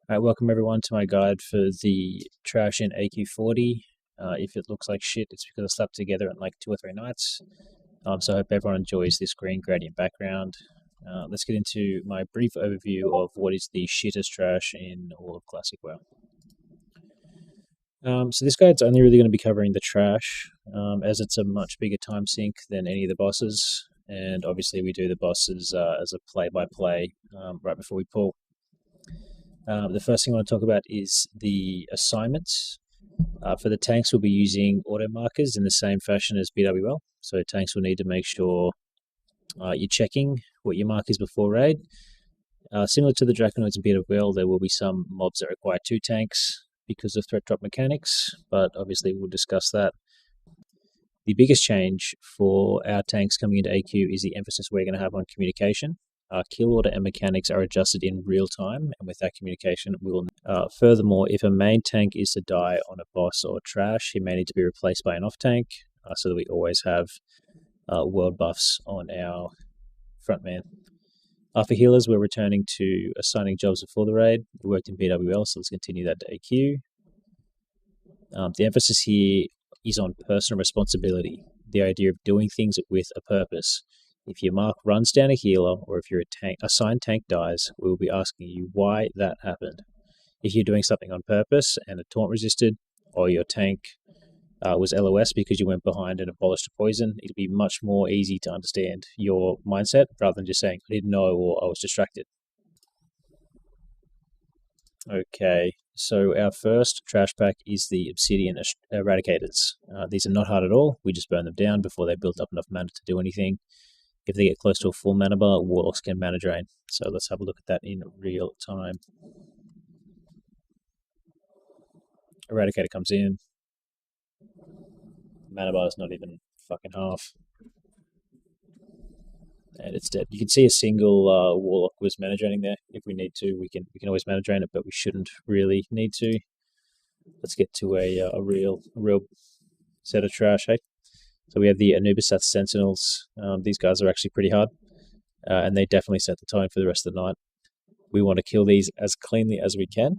Alright, welcome everyone to my guide for the trash in AQ40. If it looks like shit, it's because I slept together in like 2 or 3 nights. So I hope everyone enjoys this green gradient background. Let's get into my brief overview of what is the shittest trash in all of Classic WoW. So this guide's only really going to be covering the trash, as it's a much bigger time sink than any of the bosses. And obviously we do the bosses as a play-by-play right before we pull. The first thing I want to talk about is the assignments. For the tanks, we'll be using auto markers in the same fashion as BWL. So tanks will need to make sure you're checking what your mark is before raid. Similar to the Draconoids and BWL, there will be some mobs that require 2 tanks because of threat drop mechanics, but obviously we'll discuss that. The biggest change for our tanks coming into AQ is the emphasis we're going to have on communication. Kill order and mechanics are adjusted in real time, and with that communication, we will. Furthermore, if a main tank is to die on a boss or trash, he may need to be replaced by an off tank, so that we always have world buffs on our front man. For healers, we're returning to assigning jobs before the raid. We worked in BWL, so let's continue that to AQ. The emphasis here is on personal responsibility, the idea of doing things with a purpose. If your mark runs down a healer, or if your assigned tank dies, we will be asking you why that happened. If you're doing something on purpose and a taunt resisted, or your tank was LOS because you went behind and abolished a poison, it'll be much more easy to understand your mindset rather than just saying, I didn't know or I was distracted. Okay, so our first trash pack is the Obsidian Eradicators. These are not hard at all. We just burn them down before they build up enough mana to do anything. If they get close to a full mana bar, Warlocks can mana drain. So let's have a look at that in real time. Eradicator comes in. Mana bar is not even fucking half. And it's dead. You can see a single Warlock was mana draining there. If we need to, we can always mana drain it, but we shouldn't really need to. Let's get to a real set of trash, hey? So we have the Anubis Sentinels. These guys are actually pretty hard, and they definitely set the tone for the rest of the night. We want to kill these as cleanly as we can,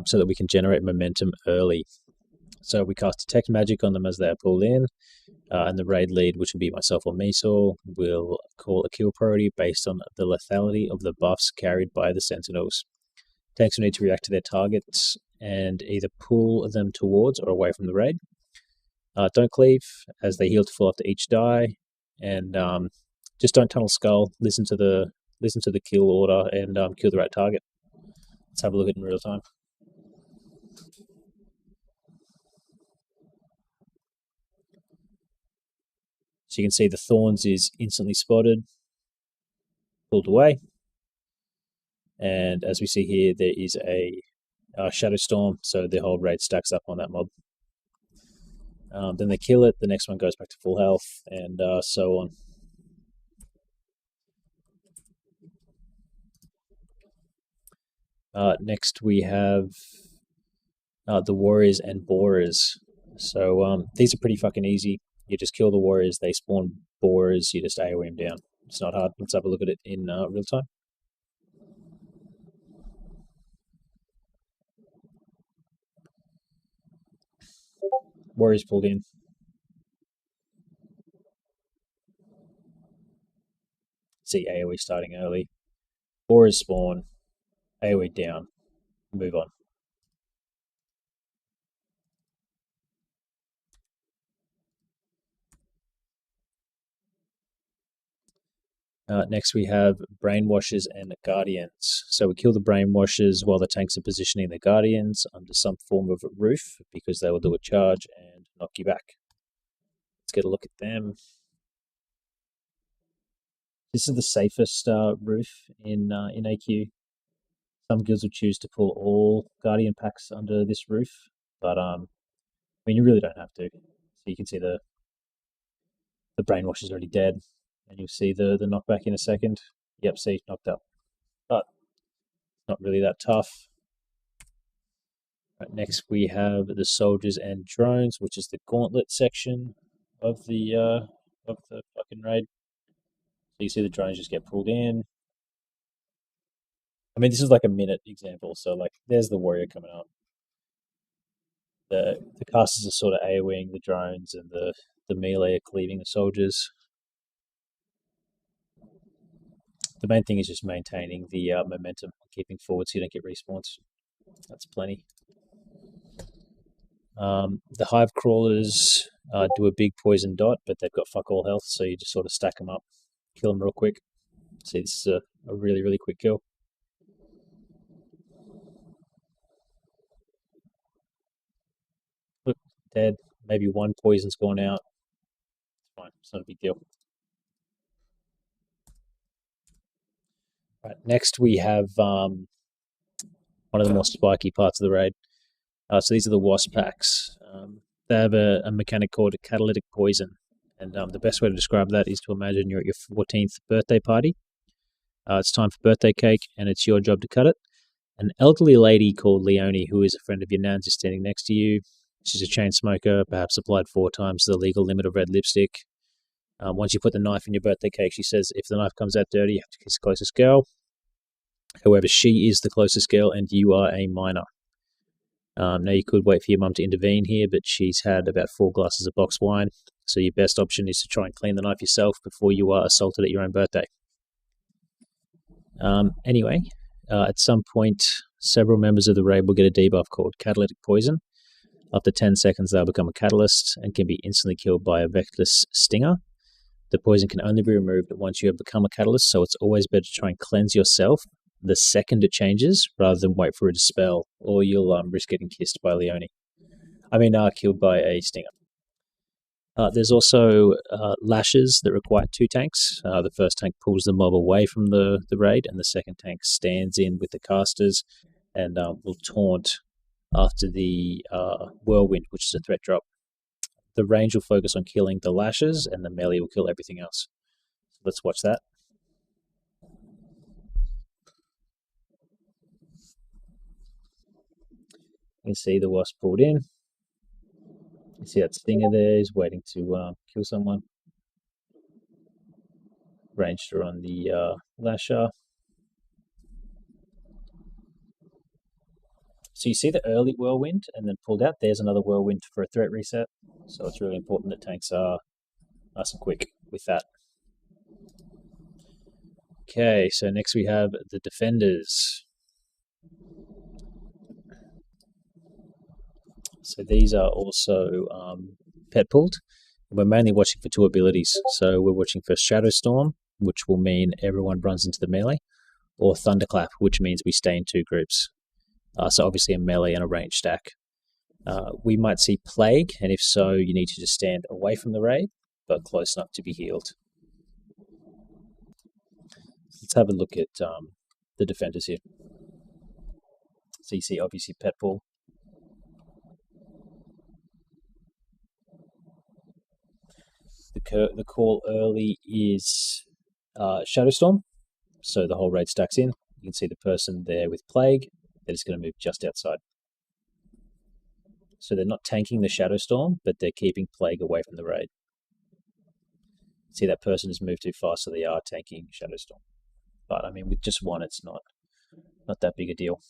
so that we can generate momentum early. So we cast Detect Magic on them as they are pulled in, and the raid lead, which will be myself or Mesor, will call a kill priority based on the lethality of the buffs carried by the Sentinels. Tanks will need to react to their targets and either pull them towards or away from the raid. Don't cleave, as they heal to full after each die, and just don't tunnel skull. Listen to the kill order and kill the right target. Let's have a look at it in real time. So you can see the Thorns is instantly spotted, pulled away, and as we see here, there is a Shadow Storm, so the whole raid stacks up on that mob. Then they kill it, the next one goes back to full health, and so on. Next we have the Warriors and Borers. So these are pretty fucking easy. You just kill the Warriors, they spawn Borers, you just AoE them down. It's not hard. Let's have a look at it in real time. Warriors pulled in. See AoE starting early. Borers spawn, AoE down, move on. Next we have Brainwashers and Guardians. So we kill the Brainwashers while the tanks are positioning the Guardians under some form of roof, because they will do a charge and knock you back. Let's get a look at them. This is the safest roof in AQ. Some guilds will choose to pull all Guardian packs under this roof, but I mean, you really don't have to. So you can see the Brainwash is already dead, and you'll see the knockback in a second. Yep, see, knocked up. But not really that tough. Right, next we have the Soldiers and Drones, which is the Gauntlet section of the fucking raid. So you see the drones just get pulled in. I mean, this is like a minute example. So like, there's the warrior coming up. The casters are sort of AoEing the drones, and the melee are cleaving the soldiers. The main thing is just maintaining the momentum, keeping forward so you don't get respawns. That's plenty. The hive crawlers do a big poison dot, but they've got fuck all health, so you just sort of stack them up, kill them real quick. See, this is a really, really quick kill. Look, dead. Maybe one poison's gone out. It's fine. It's not a big deal. Right. Next, we have one of the more spiky parts of the raid. So these are the wasp packs. They have a mechanic called catalytic poison. And the best way to describe that is to imagine you're at your 14th birthday party. It's time for birthday cake, and it's your job to cut it. An elderly lady called Leonie, who is a friend of your nan's, is standing next to you. She's a chain smoker, perhaps applied 4 times the legal limit of red lipstick. Once you put the knife in your birthday cake, she says, if the knife comes out dirty, you have to kiss the closest girl. However, she is the closest girl, and you are a minor. Now, you could wait for your mum to intervene here, but she's had about 4 glasses of box wine, so your best option is to try and clean the knife yourself before you are assaulted at your own birthday. Anyway, at some point, several members of the raid will get a debuff called Catalytic Poison. After 10 seconds, they'll become a catalyst and can be instantly killed by a vectorless stinger. The poison can only be removed once you have become a catalyst, so it's always better to try and cleanse yourself the second it changes, rather than wait for it to dispel, or you'll risk getting kissed by Leonie. Killed by a stinger. There's also lashes that require 2 tanks. The first tank pulls the mob away from the raid, and the second tank stands in with the casters and will taunt after the whirlwind, which is a threat drop. The range will focus on killing the lashes, and the melee will kill everything else. Let's watch that. You can see the wasp pulled in. You see that stinger there, he's waiting to kill someone. Ranged her on the lasher. So you see the early whirlwind and then pulled out. There's another whirlwind for a threat reset. So it's really important that tanks are nice and quick with that. Okay, so next we have the defenders. So these are also pet pulled. We're mainly watching for 2 abilities. So we're watching for Shadow Storm, which will mean everyone runs into the melee, or Thunderclap, which means we stay in 2 groups. So obviously a melee and a range stack. We might see Plague, and if so, you need to just stand away from the raid, but close enough to be healed. Let's have a look at the defenders here. So you see obviously pet pull. The call early is Shadow Storm, so the whole raid stacks in. You can see the person there with Plague that is going to move just outside. So they're not tanking the Shadow Storm, but they're keeping Plague away from the raid. See, that person has moved too fast, so they are tanking Shadow Storm. But I mean, with just one, it's not that big a deal.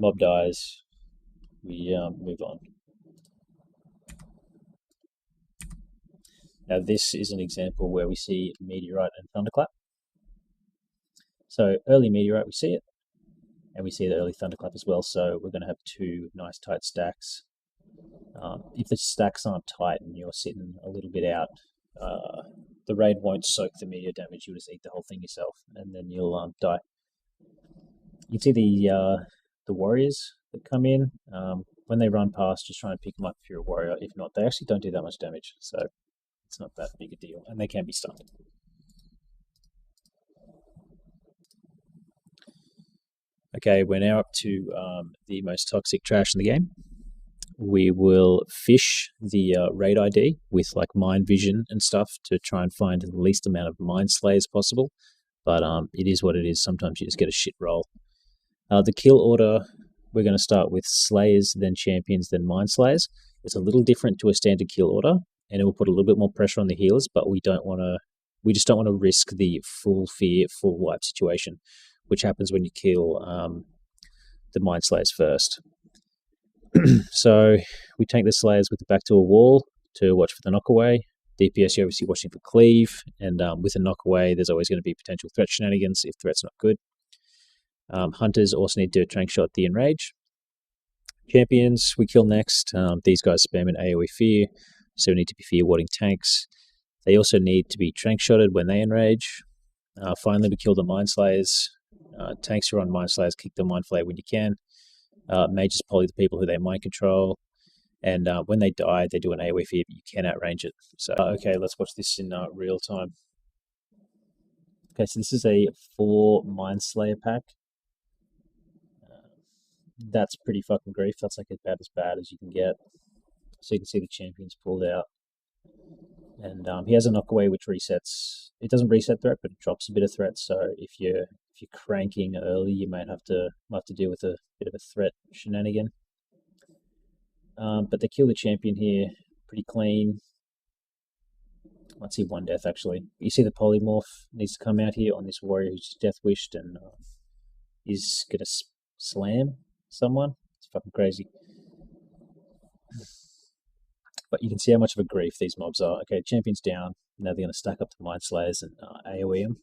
Mob dies. We move on. Now this is an example where we see Meteorite and Thunderclap. So early Meteorite, we see it, and we see the early Thunderclap as well. So we're going to have 2 nice tight stacks. If the stacks aren't tight and you're sitting a little bit out, the raid won't soak the meteor damage. You'll just eat the whole thing yourself, and then you'll die. You can see the warriors that come in. When they run past, just try and pick them up if you're a warrior. If not, they actually don't do that much damage, so it's not that big a deal, and they can be stunned. Okay, we're now up to the most toxic trash in the game. We will fish the raid ID with like mind vision and stuff to try and find the least amount of mind slayers possible. But it is what it is. Sometimes you just get a shit roll. The kill order, we're going to start with slayers, then champions, then mind slayers. It's a little different to a standard kill order, and it will put a little bit more pressure on the healers, but we just don't want to risk the full fear, full wipe situation, which happens when you kill the Mind Slayers first. So we take the Slayers with the back to a wall to watch for the knockaway. DPS, you're obviously watching for cleave, and with a knockaway, there's always going to be potential threat shenanigans if threat's not good. Hunters also need to trank shot the enrage. Champions, we kill next. These guys spam an AoE fear, so we need to be fear warding tanks. They also need to be trank shotted when they enrage. Finally, we kill the Mind Slayers. Tanks who are on Mind Slayers, kick the Mind Flayer when you can. Mages poly the people who they mind control. And when they die, they do an AoE fear, but you can outrange it. So, okay, let's watch this in real time. Okay, so this is a 4 Mind Slayer pack. That's pretty fucking grief. That's like about as bad as you can get. So you can see the champions pulled out. And he has a knockaway which resets. It doesn't reset threat, but it drops a bit of threat. So if you're cranking early, you might have to deal with a bit of a threat shenanigan. But they kill the champion here pretty clean. Let's see, 1 death actually. You see the polymorph needs to come out here on this warrior who's death wished and is gonna slam someone. It's fucking crazy. But you can see how much of a grief these mobs are. Okay, champion's down. Now they're going to stack up the Mind Slayers and AoE them.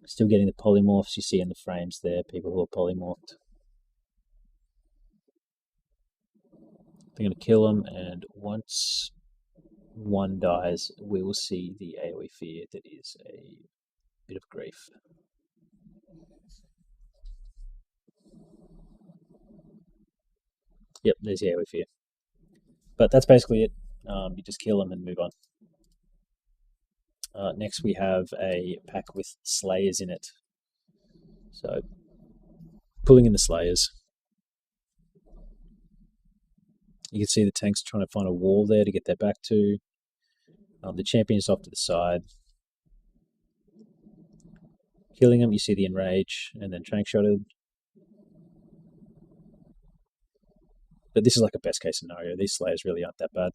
Still getting the polymorphs you see in the frames there, people who are polymorphed. They're going to kill them, and once one dies, we will see the AoE fear that is a bit of grief. Yep, there's the AoE fear. But that's basically it. You just kill them and move on. Next we have a pack with Slayers in it. So, pulling in the Slayers. You can see the tanks trying to find a wall there to get their back to. The champion's off to the side. Killing them, you see the enrage, and then trank shotted. But this is like a best case scenario. These Slayers really aren't that bad.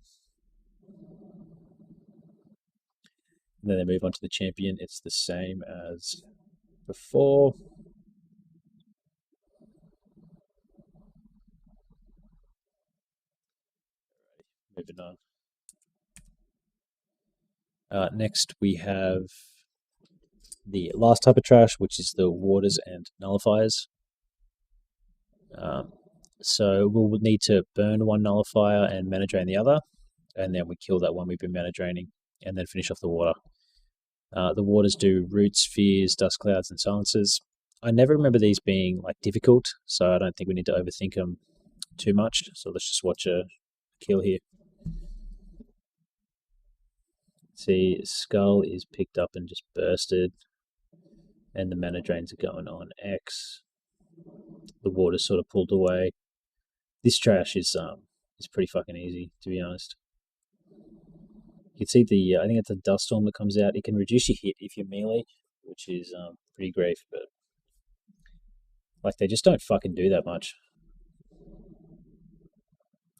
And then they move on to the champion. It's the same as before. Moving on. Next we have the last type of trash, which is the warders and nullifiers. So we'll need to burn one nullifier and mana drain the other, and then we kill that one we've been mana draining, and then finish off the water. The waters do roots, fears, dust clouds, and silences. I never remember these being like difficult, so I don't think we need to overthink them too much. So let's just watch a kill here. See, skull is picked up and just bursted, and the mana drains are going on X. The water's sort of pulled away. This trash is pretty fucking easy, to be honest. You can see the I think it's a dust storm that comes out. It can reduce your hit if you're melee, which is pretty grief, but like they just don't fucking do that much.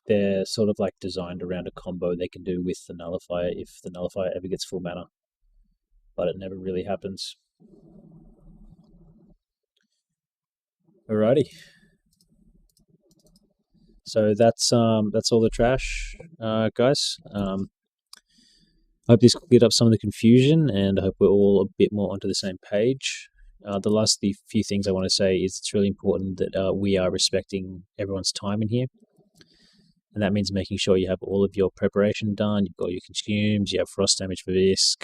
They're sort of like designed around a combo they can do with the nullifier if the nullifier ever gets full mana, but it never really happens. Alrighty. So that's all the trash, guys. I hope this cleared up some of the confusion, and I hope we're all a bit more onto the same page. The few things I want to say is it's really important that we are respecting everyone's time in here. And that means making sure you have all of your preparation done, you've got your consumes, you have frost damage for Visk.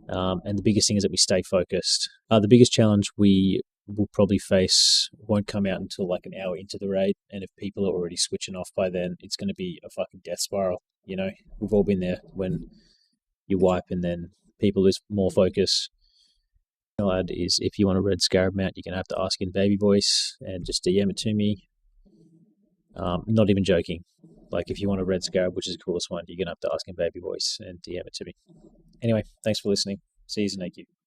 And the biggest thing is that we stay focused. The biggest challenge we will probably face won't come out until like an hour into the raid, and if people are already switching off by then, it's going to be a fucking death spiral. You know, we've all been there when you wipe and then people lose more focus. Lad is if you want a red scarab mount, you're going to have to ask in baby voice and just DM it to me. Not even joking. Like if you want a red scarab, which is the coolest one, you're going to have to ask in baby voice and DM it to me. Anyway, thanks for listening. See you in AQ.